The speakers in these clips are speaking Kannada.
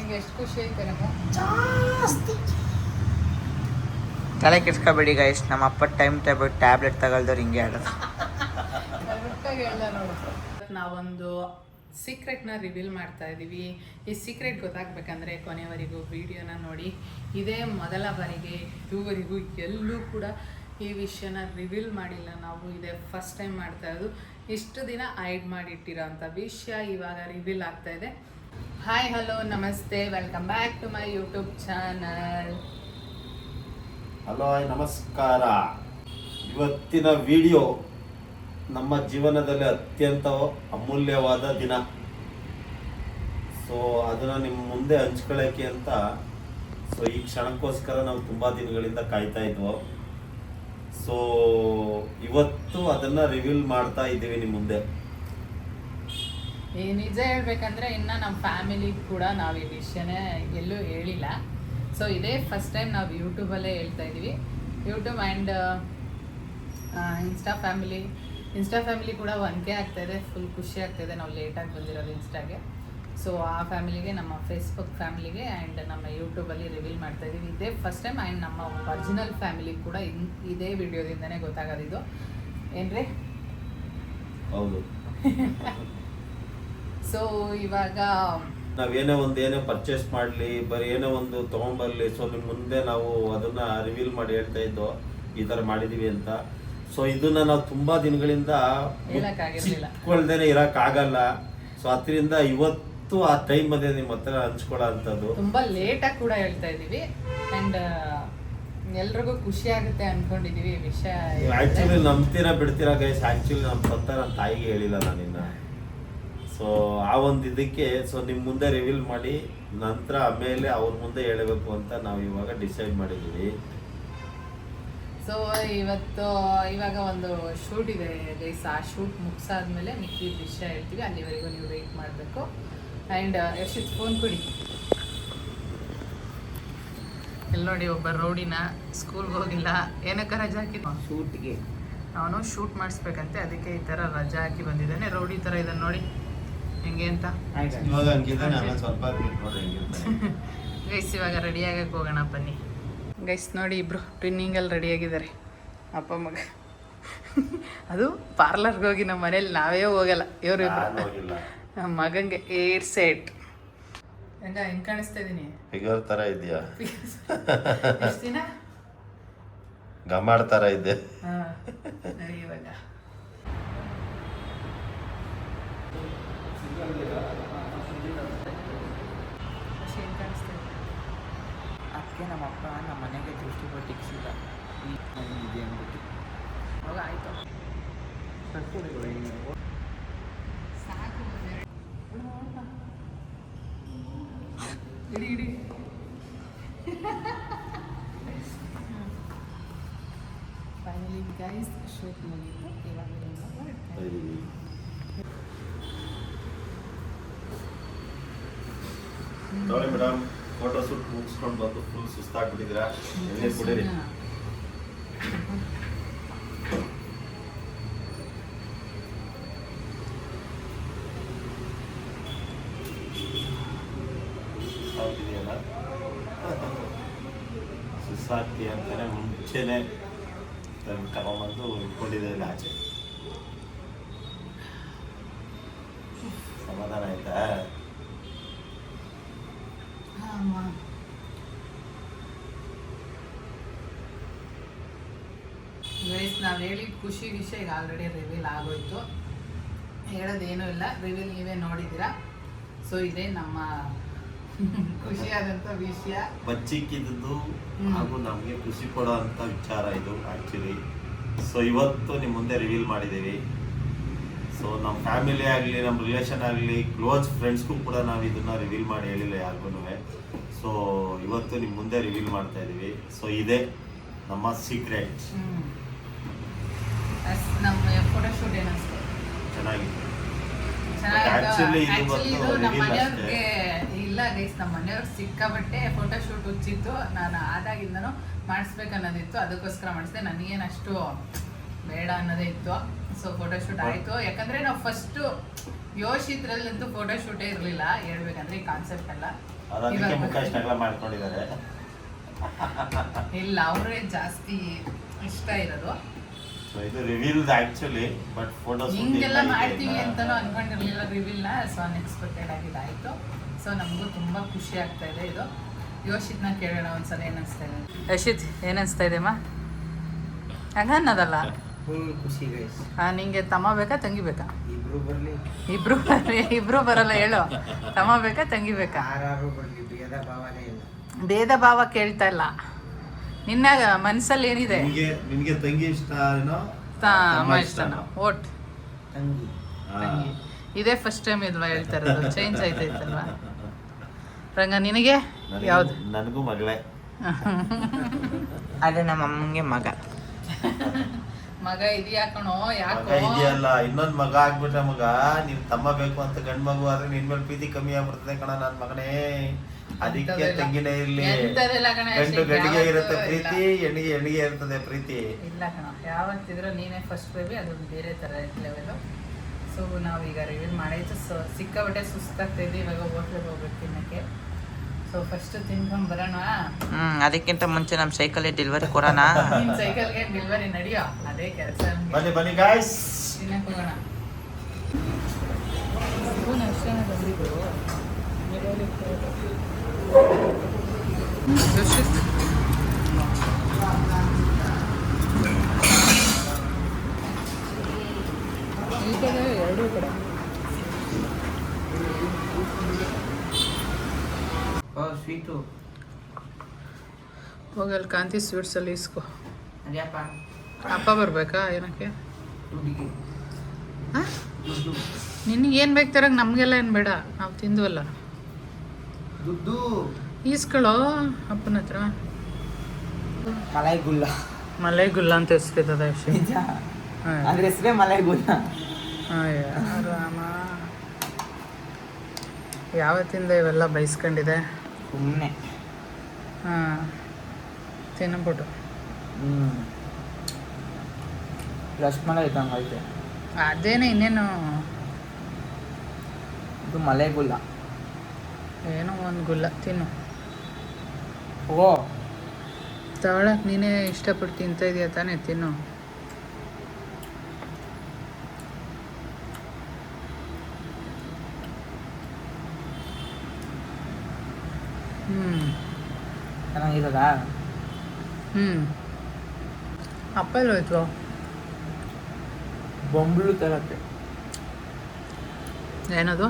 ನಿಂಗೆ ಎಷ್ಟು ಖುಷಿ ಐತೆ ನಮ್ಮ ಜಾಸ್ತಿ. ತಲೆ ಕೆಡ್ಸ್ಕೊಬೇಡಿ ಗೈಸ್, ನಮ್ಮ ಅಪ್ಪ ಟೈಮ್ ಟ್ಯಾಬ್ಲೆಟ್ ತಗೊಳ್ದವ್ರು ಹಿಂಗೆ ಆಡೋದು. ನಾವೊಂದು ಸೀಕ್ರೆಟ್ನ ರಿವೀಲ್ ಮಾಡ್ತಾ ಇದ್ದೀವಿ. ಈ ಸೀಕ್ರೆಟ್ ಗೊತ್ತಾಗಬೇಕಂದ್ರೆ ಕೊನೆವರೆಗೂ ವಿಡಿಯೋನ ನೋಡಿ. ಇದೇ ಮೊದಲ ಬಾರಿಗೆ, ಇದುವರೆಗೂ ಎಲ್ಲೂ ಕೂಡ ಈ ವಿಷಯನ ರಿವೀಲ್ ಮಾಡಿಲ್ಲ ನಾವು. ಇದೇ ಫಸ್ಟ್ ಟೈಮ್ ಮಾಡ್ತಾ ಇರೋದು. ಇಷ್ಟು ದಿನ ಹೈಡ್ ಮಾಡಿಟ್ಟಿರೋ ಅಂಥ ವಿಷಯ ಇವಾಗ ರಿವೀಲ್ ಆಗ್ತಾ ಇದೆ. ಹಾಯ್, ಹಲೋ, ನಮಸ್ತೆ, welcome back to my YouTube channel. Hello, ನಮಸ್ಕಾರ. ಇವತ್ತಿನ ವಿಡಿಯೋ ನಮ್ಮ ಜೀವನದಲ್ಲಿ ಅತ್ಯಂತ ಅಮೂಲ್ಯವಾದ ದಿನ. ಸೊ ಅದನ್ನು ನಿಮ್ಮ ಮುಂದೆ ಹಂಚ್ಕೊಳ್ಳೋಕ್ಕೆ ಅಂತ ಈ ಕ್ಷಣಕ್ಕೋಸ್ಕರ ನಾವು ತುಂಬ ದಿನಗಳಿಂದ ಕಾಯ್ತಾ ಇದ್ವು. ಸೊ ಇವತ್ತು ಅದನ್ನು ರಿವೀಲ್ ಮಾಡ್ತಾ ಇದ್ದೀವಿ ನಿಮ್ಮ ಮುಂದೆ. ಈ ನಿಜ ಹೇಳ್ಬೇಕಂದ್ರೆ ಇನ್ನು ನಮ್ಮ ಫ್ಯಾಮಿಲಿ ಕೂಡ ನಾವು ಈ ವಿಷಯನೇ ಎಲ್ಲೂ ಹೇಳಿಲ್ಲ. ಸೊ ಇದೇ ಫಸ್ಟ್ ಟೈಮ್ ನಾವು ಯೂಟ್ಯೂಬಲ್ಲೇ ಹೇಳ್ತಾ ಇದ್ದೀವಿ. ಯೂಟ್ಯೂಬ್ ಆ್ಯಂಡ್ ಇನ್ಸ್ಟಾ ಫ್ಯಾಮಿಲಿ ಕೂಡ 1K ಆಗ್ತಾಯಿದೆ. ಫುಲ್ ಖುಷಿ ಆಗ್ತಾಯಿದೆ ನಾವು ಲೇಟಾಗಿ ಬಂದಿರೋದು ಇನ್ಸ್ಟಾಗೆ. ಸೊ ಆ ಫ್ಯಾಮಿಲಿಗೆ, ನಮ್ಮ ಫೇಸ್ಬುಕ್ ಫ್ಯಾಮಿಲಿಗೆ ಆ್ಯಂಡ್ ನಮ್ಮ ಯೂಟ್ಯೂಬಲ್ಲಿ ರಿವೀಲ್ ಮಾಡ್ತಾ ಇದ್ದೀವಿ. ಇದೇ ಫಸ್ಟ್ ಟೈಮ್. ಆ್ಯಂಡ್ ನಮ್ಮ ಒರಿಜಿನಲ್ ಫ್ಯಾಮಿಲಿ ಕೂಡ ಇದೇ ವಿಡಿಯೋದಿಂದನೇ ಗೊತ್ತಾಗೋದಿದ್ದು. ಏನ್ರಿ? ಹೌದು. ಸೊ ಇವಾಗ ಏನೇ ಪರ್ಚೇಸ್ ಮಾಡಲಿ, ಬರೀ ಏನೋ ಒಂದು ತೊಗೊಂಬರಲಿ, ಸೊ ನಿಮ್ಮ ಮುಂದೆ ನಾವು ಅದನ್ನ ರಿವೀಲ್ ಮಾಡಿ ಹೇಳ್ತಾ ಇದ್ದೋ ಈ ಥರ ಮಾಡಿದೀವಿ ಅಂತ. ಸೊ ಇದನ್ನ ನಾವು ತುಂಬಾ ದಿನಗಳಿಂದ ಚಿಕ್ಕಳ್ದೇನೆ ಇರೋಕ್ಕಾಗಲ್ಲ. ಸೊ ಅದರಿಂದ ಇವತ್ತು ಆ ಟೈಮ್ ಬಂದಿದೆ ನಿಮ್ಮ ಹತ್ರ ಹಂಚ್ಕೊಳ್ಳೋ ಅಂಥದ್ದು. ತುಂಬಾ ಲೇಟಾಗಿ ಕೂಡ ಹೇಳ್ತಾ ಇದ್ದೀವಿ. ಆ್ಯಂಡ್ ಎಲ್ರಿಗೂ ಖುಷಿ ಆಗುತ್ತೆ ಅನ್ಕೊಂಡಿದೀವಿ ಈ ವಿಷಯ. ಆ್ಯಕ್ಚುಲಿ ನಂಬ್ತೀರಾ ಬಿಡ್ತೀರಾ ಗೈಸ್, ಆ್ಯಕ್ಚುಲಿ ನಮ್ಮ ಸ್ವಂತ ನನ್ನ ತಾಯಿಗೆ ಹೇಳಿಲ್ಲ ನಾನಿನ್ನ. ಸೊ ಆ ಒಂದು ಇದಕ್ಕೆ ನಿಮ್ಮ ಮುಂದೆ ರಿವೀಲ್ ಮಾಡಿ ನಂತರ ಆಮೇಲೆ ಅವ್ರ ಮುಂದೆ ಹೇಳಬೇಕು ಅಂತ ನಾವು ಇವಾಗ ಡಿಸೈಡ್ ಮಾಡಿದ್ದೀವಿ. ಸೊ ಇವಾಗ ಒಂದು ಶೂಟ್ ಇದೆ ಗೈಸ್. ಆ ಶೂಟ್ ಮುಗಿಸಾದ್ಮೇಲೆ ಮಿಕ್ಕಿದ ವಿಷಯ ಹೇಳ್ತೀವಿ. ಅಲ್ಲಿವರೆಗೂ ನೀವು ವೆಯ್ಟ್ ಮಾಡಬೇಕು. ಆ್ಯಂಡ್ ಯಶಿತ್ ಫೋನ್ ಕೊಡಿ. ಇಲ್ಲಿ ನೋಡಿ, ಒಬ್ಬ ರೌಡಿನ ಸ್ಕೂಲ್ಗೆ ಹೋಗಿಲ್ಲ, ಏನಕ್ಕೆ ರಜಾ ಹಾಕಿದ್ವಿ? ಶೂಟ್ಗೆ ಅವನು ಶೂಟ್ ಮಾಡಿಸ್ಬೇಕಂತೆ, ಅದಕ್ಕೆ ಈ ಥರ ರಜಾ ಹಾಕಿ ಬಂದಿದ್ದಾನೆ. ರೌಡಿ ಥರ ಇದನ್ನು ನೋಡಿ ಹೆಂಗೆ ಅಂತ. ಗೈಸ್ ಇವಾಗ ರೆಡಿ ಆಗಕ್ಕೆ ಹೋಗೋಣ ಬನ್ನಿ. ಗೈಸ್ ನೋಡಿ, ಇಬ್ರು ಟ್ವಿನ್ನಿಂಗಲ್ಲಿ ರೆಡಿಯಾಗಿದ್ದಾರೆ, ಅಪ್ಪ ಮಗ. ಅದು ಪಾರ್ಲರ್ಗೆ ಹೋಗಿ ನಮ್ಮ ಮನೇಲಿ ನಾವೇ ಹೋಗಲ್ಲ, ಇವರು ನಮ್ಮ ಮಗಂಗೆ ಏರ್ ಸೆಟ್. ಹೆಂಗೆ ಕಾಣಿಸ್ತಾ ಇದ್ದೀನಿ? ಫಿಗರ್ ತರ ಇದೆಯಾ? ಎಷ್ಟು ದಿನ ಗಮಾಡ್ ತರ ಇದೆ. ನಡಿ ಇವಾಗ. ಅದಕ್ಕೆ ನಮ್ಮ ಅಪ್ಪ ನಮ್ಮ ಮನೆಗೆ ದೃಷ್ಟಿ ಕೊಟ್ಟು ಇಕ್ಸಿಲ್ಲ ಇದೆ ಅಂದ್ಬಿಟ್ಟು. ಅವಾಗ ಆಯ್ತು ಸಾಕು. ಇಡಿ ಫೈನಲಿ ಗೈಸ್ ಶೂಟ್ ಮುಗೀತು. ಇವಾಗ ನೋಡಿ ಮೇಡಮ್, ಫೋಟೋ ಶೂಟ್ ಮುಗಿಸ್ಕೊಂಡು ಬಂದು ಫುಲ್ ಸುಸ್ತಾಗ್ಬಿಟ್ಟಿದ್ದೀರಾ. ಎಣ್ಣೆ ಕುಡೀರಿ. ಸುಸ್ತಾಗ್ತಿ ಅಂತಾನೆ ಮುಂಚೆನೆ ಕರ್ಕೊಂಡ್ಬಂದು ಇಟ್ಕೊಂಡಿದ್ದೇವೆ ಆಚೆ. ಸಮಾಧಾನ ಆಯ್ತಾ? ಗೈಸ್, ನಾವು ಹೇಳಿದ ಖುಷಿ ವಿಷಯ ಈಗ ಆಲ್ರೆಡಿ ರಿವೀಲ್ ಆಗೋಯ್ತು. ಹೇಳೋದೇನೂ ಇಲ್ಲ, ರಿವೀಲ್ ನೀವೇ ನೋಡಿದ್ದೀರಾ. ಸೊ ಇದೇ ನಮ್ಮ ಖುಷಿಯಾದಂಥ ವಿಷಯ, ಬಚ್ಚಿಕ್ಕಿದ್ದು ಹಾಗೂ ನಮಗೆ ಖುಷಿ ಕೊಡೋ ಅಂಥ ವಿಚಾರ ಇದು ಆ್ಯಕ್ಚುಲಿ. ಸೊ ಇವತ್ತು ನಿಮ್ಮ ಮುಂದೆ ರಿವೀಲ್ ಮಾಡಿದ್ದೀವಿ. ಸೊ ನಮ್ಮ ಫ್ಯಾಮಿಲಿ ಆಗಲಿ, ನಮ್ಮ ರಿಲೇಷನ್ ಆಗಲಿ, ಕ್ಲೋಸ್ ಫ್ರೆಂಡ್ಸ್ಗೂ ಕೂಡ ನಾವು ಇದನ್ನು ರಿವೀಲ್ ಮಾಡಿ ಹೇಳಿಲ್ಲ ಯಾರಿಗೂ. ಸೊ ಇವತ್ತು ನಿಮ್ಮ ಮುಂದೆ ರಿವೀಲ್ ಮಾಡ್ತಾ ಇದ್ದೀವಿ. ಸೊ ಇದೇ ನಮ್ಮ ಸೀಕ್ರೆಟ್. ನಮ್ಮ ಫೋಟೋಶೂಟ್ ಏನಿಸ್ತು? ಚೆನ್ನಾಗಿತ್ತು. ಇಲ್ಲ ಗೈಸ್, ನಮ್ಮ ಮನೆಯವ್ರಿಗೆ ಸಿಕ್ಕಾಬಟ್ಟೆ ಫೋಟೋಶೂಟ್ ಹುಚ್ಚಿತ್ತು. ನಾನು ಆದಾಗಿಂದನೂ ಮಾಡಿಸ್ಬೇಕನ್ನೋದಿತ್ತು, ಅದಕ್ಕೋಸ್ಕರ ಮಾಡಿಸಿದೆ. ನನಗೇನಷ್ಟು ಬೇಡ ಅನ್ನೋದೇ ಇತ್ತು. ಸೊ ಫೋಟೋಶೂಟ್ ಆಯಿತು. ಯಾಕಂದರೆ ನಾವು ಫಸ್ಟು ಯೋಶಿದ್ರಲ್ಲಂತೂ ಫೋಟೋಶೂಟೇ ಇರಲಿಲ್ಲ ಹೇಳ್ಬೇಕಂದ್ರೆ, ಈ ಕಾನ್ಸೆಪ್ಟ್ ಎಲ್ಲ. ಅವ್ರು ಅದಕ್ಕೆ ಮುಖ ಇಷ್ಟ ಅಗಲ ಮಾಡ್ಕೊಂಡಿದ್ದಾರೆ. ಇಲ್ಲ ಅವರೇ ಜಾಸ್ತಿ ಇಷ್ಟ ಇರೋದು. ಸೊ ಇದು ರಿವೀಲ್ ಆಕ್ಚುಲಿ, ಬಟ್ ಫೋಟೋಸ್ ಹಿಂಗೆಲ್ಲ ಮಾಡ್ತೀವಿ ಅಂತಾನು ಅನ್ಕೊಂಡಿರ್ಲಿಲ್ಲ ರಿವೀಲ್ನ. ಸೊ ಅನ್ಎಕ್ಸ್ಪೆಕ್ಟೆಡ್ ಆಗಿದೆ ಆಯಿತು. ಸೊ ನಮಗೂ ತುಂಬ ಖುಷಿ ಆಗ್ತಾ ಇದೆ. ಇದು ಯೋಶಿತ್ನ ಕೇಳೋಣ ಒಂದ್ಸಲ ಏನಿಸ್ತಾ ಇದೆ. ಯಶಿತ್ ಏನಿಸ್ತಾ ಇದೆಮ್ಮ? ಹಂಗ ಅನ್ನೋದಲ್ಲ, ಫುಲ್ ಖುಷಿ ಗೈಸ್. ನಿಂಗೆ ತಮ್ಮ ಬೇಕಾ ತಂಗಿ ಬೇಕಾ? ಇಬ್ರು ಬರ್ಲಿ. ಇಬ್ರು ಬರಲ್ಲ ಹೇಳು. ತಮ್ಮ ಬೇಕಾ ತಂಗಿ ಬೇಕಾ? ಯಾರು ಬರ್ಲಿ, ಭೇದ ಭಾವನೆ ಇಲ್ಲ. ಭೇದ ಭಾವ ಕೇಳ್ತಾ ಇಲ್ಲ. ನಿನ್ನ ಮನಸ್ಸಲ್ಲಿ ಏನಿದೆ? ನಿನ್ಗೆ ತಂಗಿ ಇಷ್ಟ ಏನೋ ತಮ್ಮ ಇಷ್ಟನೋ? ಓಟ್ ತಂಗಿ. ತಂಗಿ. ಇದೇ ಫಸ್ಟ್ ಟೈಮ್ ಇಲ್ವಾ ಹೇಳ್ತಾ ಇರೋದು? ಚೇಂಜ್ ಆಯ್ತೈತಲ್ವಾ ರಂಗ? ನಿನಗೆ ಯಾವ್ದು? ನನಗೂ ಮಗಳೇ. ಅದೇ ನಮ್ಮ ಅಮ್ಮಂಗೆ ಮಗ. ಮಗ ಇದೆಯಾ ಕಣೋ? ಮಗ ಯಾಕೋ ಇದೆಯಲ್ಲ, ಇನ್ನೊಂದ್ ಮಗ ಆಗ್ಬಿಟ್ರೆ ಮಗ ನಿನ್ ತಮ್ಮ ಬೇಕು ಅಂತ ಗಂಡ್ ಮಗು ಆದ್ರೆ ನಿನ್ ಮೇಲೆ ಪ್ರೀತಿ ಕಮ್ಮಿ ಆಗ್ಬಿಡ್ತದೆ ಕಣ ನನ್ ಮಗನೇ. ಅದಕ್ಕೆ ತಂಗಿನೇ ಇರ್ಲಿ. ಎಂತದೆಲ್ಲ ಕಣ ಗಂಡು ಯಶಿತ್, ಗಂಡಿಗೆ ಇರುತ್ತೆ ಯಾವತ್ತೂ ಪ್ರೀತಿ, ಹೆಣ್ಣಿಗೆ ಹೆಣ್ಣಿಗೆ ಇರ್ತದೆ ಪ್ರೀತಿ. ಇಲ್ಲ ಕಣ, ಯಾವತ್ತಿದ್ರು ನೀನೇ ಫಸ್ಟ್ ಬೇಬಿ, ಅದು ಬೇರೆ ಥರ ಲೆವೆಲು. ಸೊ ನಾವೀಗ ರಿವೀಲ್ ಮಾಡಾಯ್ತು. ಸೊ ಸಿಕ್ಕಾಬಟ್ಟೆ ಸುಸ್ತಾಗ್ತಾಯಿದೆ. ಇವಾಗ ಹೋಟ್ಲಿಗೆ ಹೋಗ್ಬೇಕು ತಿನ್ನಕ್ಕೆ. ಸೊ ಫಸ್ಟ್ ತಿನ್ಕೊಂಡು ಬರೋಣ. ಅದಕ್ಕಿಂತ ಮುಂಚೆ ನಮ್ಮ ಸೈಕಲ್ ಡೆಲಿವರಿ ಕೊಡೋಣ. ನಿನ್ ಸೈಕಲ್ಗೆ ಡೆಲಿವರಿ ನಡೆಯೋ ಅದೇ ಕೆಲಸ. ಬನ್ನಿ ಬನ್ನಿ ಗಾಯ್ಸ್, ತಿನ್ನಕ್ಕೆ ಹೋಗೋಣ. ಸ್ಪೂನ್ ಅಷ್ಟೇನೆ ಬಂದಿದ್ದು. ಯೋಶಿತ್ ಈ ಕಡೆ ಎರಡೂ ಕಡೆ. ಸ್ವೀಟು ಹೋಗಲ್ಲಿ ಕಾಂತಿ ಸ್ವೀಟ್ಸಲ್ಲಿ ಇಸ್ಕೊ. ಅದ್ಯಾಪ ಅಪ್ಪ ಬರಬೇಕಾ ಏನಕ್ಕೆ? ದುಡ್ಡಿಗೆ ಹಾಂ, ನಿನಗೆ ಏನು ಬೇಕು ತರಗೆ, ನಮಗೆಲ್ಲ ಏನು ಬೇಡ, ನಾವು ತಿಂದ್ವಲ್ಲ. ದುಡ್ಡು ಈಸ್ಕೊಳ್ಳೋ ಅಪ್ಪನ ಹತ್ರ. ಮಲೈ ಗುಲ್ಲ. ಮಲೈ ಗುಲ್ಲ ಅಂತ ಹೆಸ್ರಿರ್ತದ ಅಷ್ಟೇ. ನಿಜ, ಹಾಂ ಅದ್ರ ಹೆಸರೇ ಮಲೈ ಗುಲ್ಲ. ರಾಮ, ಯಾವತ್ತಿಂದ ಇವೆಲ್ಲ ಬಯಸ್ಕೊಂಡಿದೆ. ಸುಮ್ಮನೆ ಹಾಂ, ತಿನ್ಬಿಟ್ಟು ರಸ್ಮಲೈ ಇದ್ದಂಗೆ ಐತೆ. ಅದೇನೇ, ಇನ್ನೇನು ಇದು ಮಲೈ ಗುಲ್ಲ. ಏನೋ ಒಂದು ಗುಲ್ಲ ತಿನ್ನು. ಓ, ತಗೊಳಕ್ಕೆ ನೀನೇ ಇಷ್ಟಪಟ್ಟು ತಿಂತ ಇದೆಯಾ ತಾನೇ? ತಿನ್ನು. ಚೆನ್ನಾಗಿರೋದಾ? ಅಪ್ಪ ಎಲ್ಲ ಹೋಯ್ತು. ಬೊಂಬಳು ತರತ್ತೆ. ಏನದು?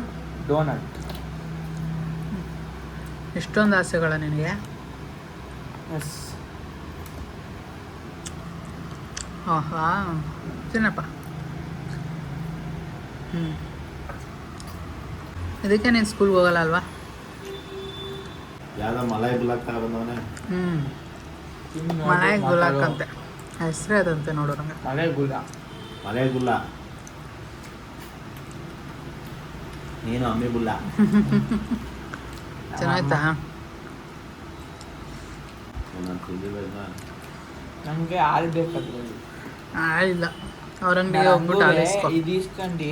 ಡೋನಟ್. ಇಷ್ಟೊಂದು ಆಸೆಗಳ ನಿನಗೆ? ಎಸ್. ಆಹಾ, ತಿನ್ನಪ್ಪ. ಇದಕ್ಕೆ ನೀನು ಸ್ಕೂಲ್ಗೆ ಹೋಗಲ್ಲ ಅಲ್ವಾ? ಯಾವ್ದೋ ಮಲೈ ಗುಲಾಕ್ ತಗೊಂಡವನೆ. ಮಲೈ ಗುಲಾಕ್ ಅಂತೆ ಹೆಸರೇ ಅದಂತೆ ನೋಡು ನಂಗೆ. ಮಲೈ ಗುಲ್ಲ. ಮಲೈ ಗುಲ್ಲ, ನೀನು ಅಮ್ಮಿ ಗುಲ್ಲ. ಚೆನ್ನಾಯ್ತಾ? ನನಗೆ ಹಾಲು ಬೇಕಾದ್ರಲ್ಲಿ. ಇಲ್ಲ, ಅವ್ರ ಅಂಗಡಿಗೆ ಹೋಗ್ಬಿಟ್ಟು ಹಾಲಿಸ್ಕೊ. ಇದು ಇಸ್ಕೊಂಡು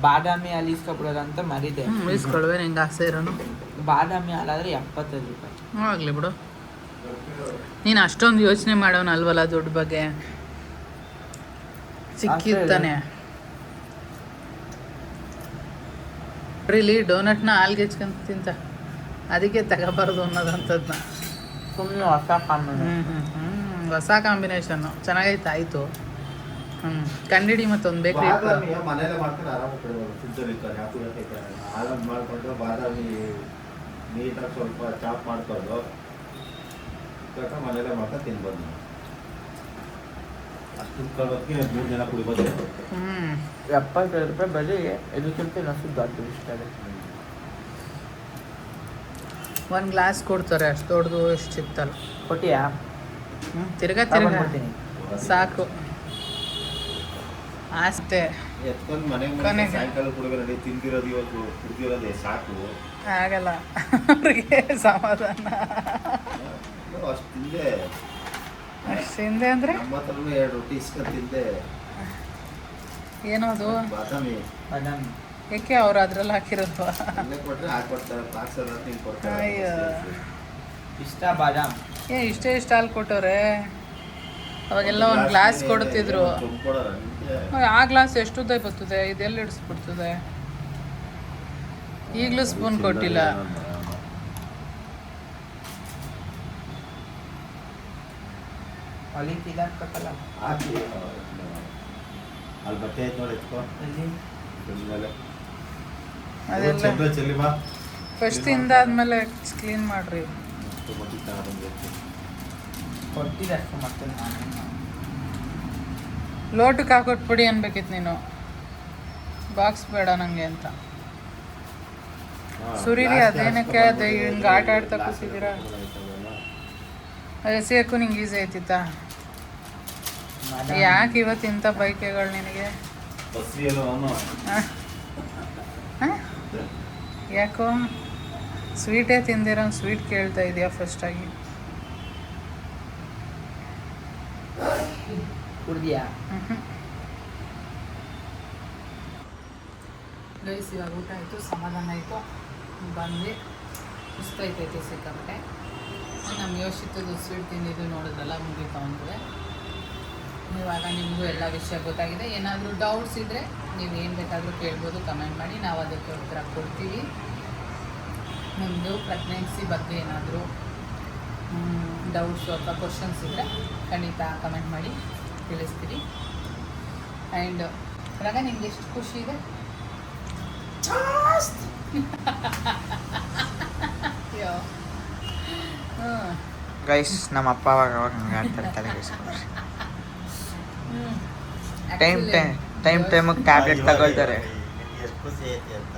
ಬಾದಾಮಿ ಹಾಲು ಇಸ್ಕೊಬಿಡೋದಂತ ಮರಿದೆ. ಇಸ್ಕೊಳ್ವೆ ನಿಂಗೆ ಆಸೆ ಇರೋನು. ಬಾದಾಮಿ ಹಾಲಾದ್ರೆ 75 ರೂಪಾಯಿ. ಆಗಲಿ ಬಿಡು. ನೀನು ಅಷ್ಟೊಂದು ಯೋಚನೆ ಮಾಡೋನು ಅಲ್ವಲ್ಲ ದುಡ್ಡು ಬಗ್ಗೆ. ಸಿಕ್ಕಿರ್ತಾನೆ. ಇಲ್ಲಿ ಡೋನಟ್ನ ಹಾಲ್ಗೆ ಹೆಚ್ಕೊಂತ ತಿಂತ, ಅದಕ್ಕೆ ತಗೋಬಾರ್ದು ಅನ್ನೋದಂಥದ್ದನ್ನ. ಸುಮ್ಮನೆ ಹೊಸ ಕಾಂಬಿನೇಷನ್. ಹೊಸ ಕಾಂಬಿನೇಷನ್ನು ಚೆನ್ನಾಗೈತೆ. ಆಯಿತು. ಕಂಡಿಡಿ ಮತ್ತೊಂದು ಬೇಕ್ರಿ. ಮನೇಲೆ ಮಾಡ್ಕೊಂಡು ಆರಾಮಾಗಿ ತಿಂತಾರೆ. ಹಾಲನ್ನು ಮಾಡ್ಕೊಂಡು ಬಾದಾಮಿ ನೀಟಾಗಿ ಸ್ವಲ್ಪ ಚಾಪ್ ಮಾಡ್ಕೊಂಡು ಮನೇಲೆ ಮಾಡ್ಕೊಂಡು ತಿನ್ಬೋದು. ನಾವು ಅಷ್ಟು ಕೊಡೋದಕ್ಕೆ 3 ಜನ ಕುಡಿಬೋದು. 75 ರೂಪಾಯಿ ಬರೀ. ಇದಕ್ಕಿಂತ ನಸು ದೊಡ್ಡ ಇಷ್ಟ ಇದೆ. ಒಂದು ಗ್ಲಾಸ್ ಕೊಡ್ತಾರೆ, ಅಷ್ಟು ದೊಡ್ಡದು ಎಷ್ಟು ಸಿಗ್ತಲ್ಲ. ಕೊಟ್ಟಿಯಾ? ತಿರ್ಗಾ ತಗೊಂಡ್ಬಿಡ್ತೀನಿ. ಸಾಕು ಅಷ್ಟೇ. ಎತ್ಕೊಂಡು ಮನೆಗೆ ಸಾಯಂಕಾಲ ಕುಡಿದ್ರೆ ನಡಿ. ತಿಂದಿರೋದು ಇವತ್ತು ಕುಡ್ದಿರೋದೇ ಸಾಕು. ಆಗಲ್ಲ ಅವ್ರಿಗೆ ಸಮಾಧಾನ. ಅಷ್ಟು ತಿಂದೆ. ಅಷ್ಟು ತಿಂದೆ ಅಂದರೆ ನಮ್ಮ ಹತ್ರನೂ 2 ರೊಟ್ಟಿ ಇಸ್ಕೊಂಡು ತಿಂದೆ. ಏನದು? ಬಾದಾಮಿ. ಬಾದಾಮಿ ಏಕೆ ಅವ್ರು ಅದ್ರಲ್ಲಿ ಹಾಕಿರೋದು? ಇಲ್ಲೇ ಕೊಟ್ರೆ ಹಾಕೊಡ್ತಾರೆ, ಹಾಕ್ಸೋದು ಅಂತ ಹಿಂಗೆ ಕೊಡ್ತಾರೆ. ಅಯ್ಯೋ. ಇಷ್ಟ ಬಾದಾಮ್. ಇಷ್ಟೇ ಇಷ್ಟ ಹಾಲು ಕೊಟ್ಟವ್ರೆ. ಅವಾಗೆಲ್ಲ ಒಂದು ಗ್ಲಾಸ್ ಕೊಡ್ತಿದ್ರು. ಆ ಗ್ಲಾಸ್ ಎಷ್ಟುದ್ದ ಬರ್ತದೆ, ಇದೆಲ್ಲ ಇಡಿಸ್ಬಿಡ್ತದೆ. ಈಗಲೂ ಸ್ಪೂನ್ ಕೊಟ್ಟಿಲ್ಲ. ಅಲ್ಲಿ ಇದಾಕಲ್ಲ ಅಲ್ಲಿ ಬಟ್ಟೆ ಆಯ್ತು ನೋಡಿ, ಎತ್ಕೋ ಮೇಲೆ ಅದೆಲ್ಲ ಚೆಲ್ಲಿ ಬಾ. ಫಸ್ಟ್ ತಿಂದಾದ್ಮೇಲೆ ಕ್ಲೀನ್ ಮಾಡ್ರಿ. ಕೊಟ್ಟಿದೆ ಅಷ್ಟು ಮತ್ತೆ ನಾನು ಲೋಟಕ್ಕೆ ಹಾಕೊಟ್ಬಿಡಿ ಅನ್ಬೇಕಿತ್ತು ನೀನು. ಬಾಕ್ಸ್ ಬೇಡ ನನಗೆ ಅಂತ. ಸುರೀರಿ ಅದೇನಕ್ಕೆ ಅದು ಹಿಂಗೆ ಆಟ ಆಡ್ತಾ ಕೂತಿದ್ದೀರಾ? ಎಸಿ ಹಾಕು, ನಿಂಗೆ ಈಸಿ ಆಯ್ತಿತ್ತಾ? ಯಾಕೆ ಇವತ್ತು ಇಂಥ ಬೈಕೆಗಳು ನಿನಗೆ? ಯಾಕೋ ಸ್ವೀಟೇ ತಿಂದಿರೋ ಸ್ವೀಟ್ ಕೇಳ್ತಾ ಇದೆಯಾ ಫಸ್ಟಾಗಿ? ಕುಡ್ದಿಯಾ? ಗೈಸ್ ಇವಾಗ ಊಟ ಆಯಿತು, ಸಮಾಧಾನ ಆಯಿತು, ಬಂದು ಸುಸ್ತಾಯ್ತೈತೆ ಸಿಕ್ಕಾಪಟ್ಟೆ. ನಮ್ಮ ಯೋಚಿತದ್ದು ಸ್ವೀಟ್ ತಿಂದಿದ್ದು ನೋಡಿದ್ರಲ್ಲ, ಮುಗೀತು ಅವನಿಗೆ. ಇವಾಗ ನಿಮಗೂ ಎಲ್ಲ ವಿಷಯ ಗೊತ್ತಾಗಿದೆ. ಏನಾದರೂ ಡೌಟ್ಸ್ ಇದ್ದರೆ ನೀವು ಏನು ಬೇಕಾದರೂ ಕೇಳ್ಬೋದು, ಕಮೆಂಟ್ ಮಾಡಿ, ನಾವು ಅದಕ್ಕೆ ಉತ್ತರ ಕೊಡ್ತೀವಿ. ನಿಮ್ಮದು ಪ್ರೆಗ್ನೆನ್ಸಿ ಬಗ್ಗೆ ಏನಾದರೂ ಡೌಟ್ಸು ಅಥವಾ ಕ್ವಶನ್ಸ್ ಇದ್ದರೆ ಖಂಡಿತ ಕಮೆಂಟ್ ಮಾಡಿ ತಿಳಿಸ್ತೀವಿ. ಆ್ಯಂಡ್ ಇವಾಗ ನಿಮ್ಗೆ ಎಷ್ಟು ಖುಷಿ ಇದೆ? ಗೈಸ್ ನಮ್ಮ ಅಪ್ಪ ಅವಾಗ ಹಂಗೆ ಆಡ್ತಾರೆ. ಟೈಮಿಗೆ ಟ್ಯಾಬ್ಲೆಟ್ ತಗೊಳ್ತಾರೆ. ಎಷ್ಟು ಖುಷಿ ಐತಿ ಅಂತ.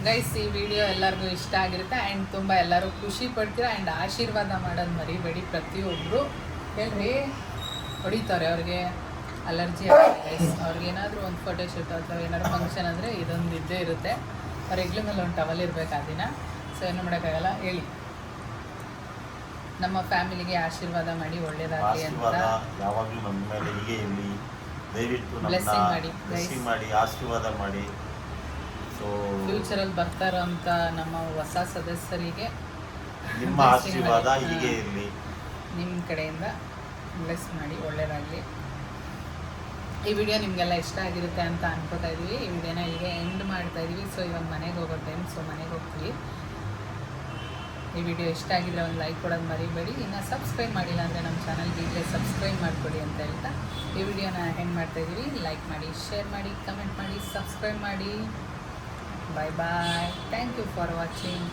ಗೈಸ್ ಈ ವಿಡಿಯೋ ಎಲ್ಲರಿಗೂ ಇಷ್ಟ ಆಗಿರುತ್ತೆ ಆ್ಯಂಡ್ ತುಂಬ ಎಲ್ಲರೂ ಖುಷಿ ಪಡ್ತೀರ. ಆ್ಯಂಡ್ ಆಶೀರ್ವಾದ ಮಾಡೋದು ಮರಿಬೇಡಿ. ಪ್ರತಿಯೊಬ್ಬರು ಹೇಳ್ರಿ ಹೊಡಿತಾರೆ, ಅವ್ರಿಗೆ ಅಲರ್ಜಿ ಆಗುತ್ತೆ ಗೈಸ್. ಅವ್ರಿಗೇನಾದರೂ ಒಂದು ಫೋಟೋಶೂಟ್ ಅಥವಾ ಏನಾದ್ರು ಫಂಕ್ಷನ್ ಅಂದರೆ ಇದೊಂದು ಇದ್ದೇ ಇರುತ್ತೆ. ಅವ್ರ ಹೆಗ್ಲ ಮೇಲೆ ಒಂದು ಟವಲ್ ಇರಬೇಕು ಆ ದಿನ. ಸೊ ಏನು ಮಾಡೋಕ್ಕಾಗಲ್ಲ. ಹೇಳಿ, ನಮ್ಮ ಫ್ಯಾಮಿಲಿಗೆ ಆಶೀರ್ವಾದ ಮಾಡಿ, ಒಳ್ಳೇದಾಗಲಿ ಅಂತ. ಯಾವಾಗಲೂ ನಮ್ಮ ಮೇಲೆ ಹೀಗೆ ಇರಲಿ, ದಯವಿಟ್ಟು ಬ್ಲೆಸ್ಸಿಂಗ್ ಮಾಡಿ, ಬ್ಲೆಸ್ಸಿಂಗ್ ಮಾಡಿ, ಆಶೀರ್ವಾದ ಮಾಡಿ. ಸೊ ಫ್ಯೂಚರಲ್ಲಿ ಬರ್ತಾ ಇರೋಂಥ ನಮ್ಮ ಹೊಸ ಸದಸ್ಯರಿಗೆ ನಿಮ್ಮ ಆಶೀರ್ವಾದ ಹೀಗೆ ಇರಲಿ, ನಿಮ್ಮ ಕಡೆಯಿಂದ ಬ್ಲೆಸ್ ಮಾಡಿ, ಒಳ್ಳೇದಾಗಲಿ. ಈ ವಿಡಿಯೋ ನಿಮಗೆಲ್ಲ ಇಷ್ಟ ಆಗಿರುತ್ತೆ ಅಂತ ಅನ್ಕೋತಾ ಇದ್ದೀವಿ. ಈ ವಿಡಿಯೋನ ಹೀಗೆ ಎಂಡ್ ಮಾಡ್ತಾ ಇದ್ದೀವಿ. ಸೊ ಇವಾಗ ಮನೆಗೆ ಹೋಗೋ ಟೈಮ್, ಸೊ ಮನೆಗೆ ಹೋಗ್ತೀವಿ. ಈ ವಿಡಿಯೋ ಇಷ್ಟ ಆಗಿದ್ರೆ ಒಂದು ಲೈಕ್ ಕೊಡೋದು ಮರಿಬೇಡಿ. ಇನ್ನು ಸಬ್ಸ್ಕ್ರೈಬ್ ಮಾಡಿಲ್ಲ ಅಂದರೆ ನಮ್ಮ ಚಾನಲ್ಗೆ ಈಗಲೇ ಸಬ್ಸ್ಕ್ರೈಬ್ ಮಾಡಿಕೊಡಿ ಅಂತ ಹೇಳ್ತಾ ಈ ವಿಡಿಯೋನ ಎಂಡ್ ಮಾಡ್ತಾ ಇದ್ದೀವಿ. ಲೈಕ್ ಮಾಡಿ, ಶೇರ್ ಮಾಡಿ, ಕಮೆಂಟ್ ಮಾಡಿ, ಸಬ್ಸ್ಕ್ರೈಬ್ ಮಾಡಿ. Bye bye. Thank you for watching.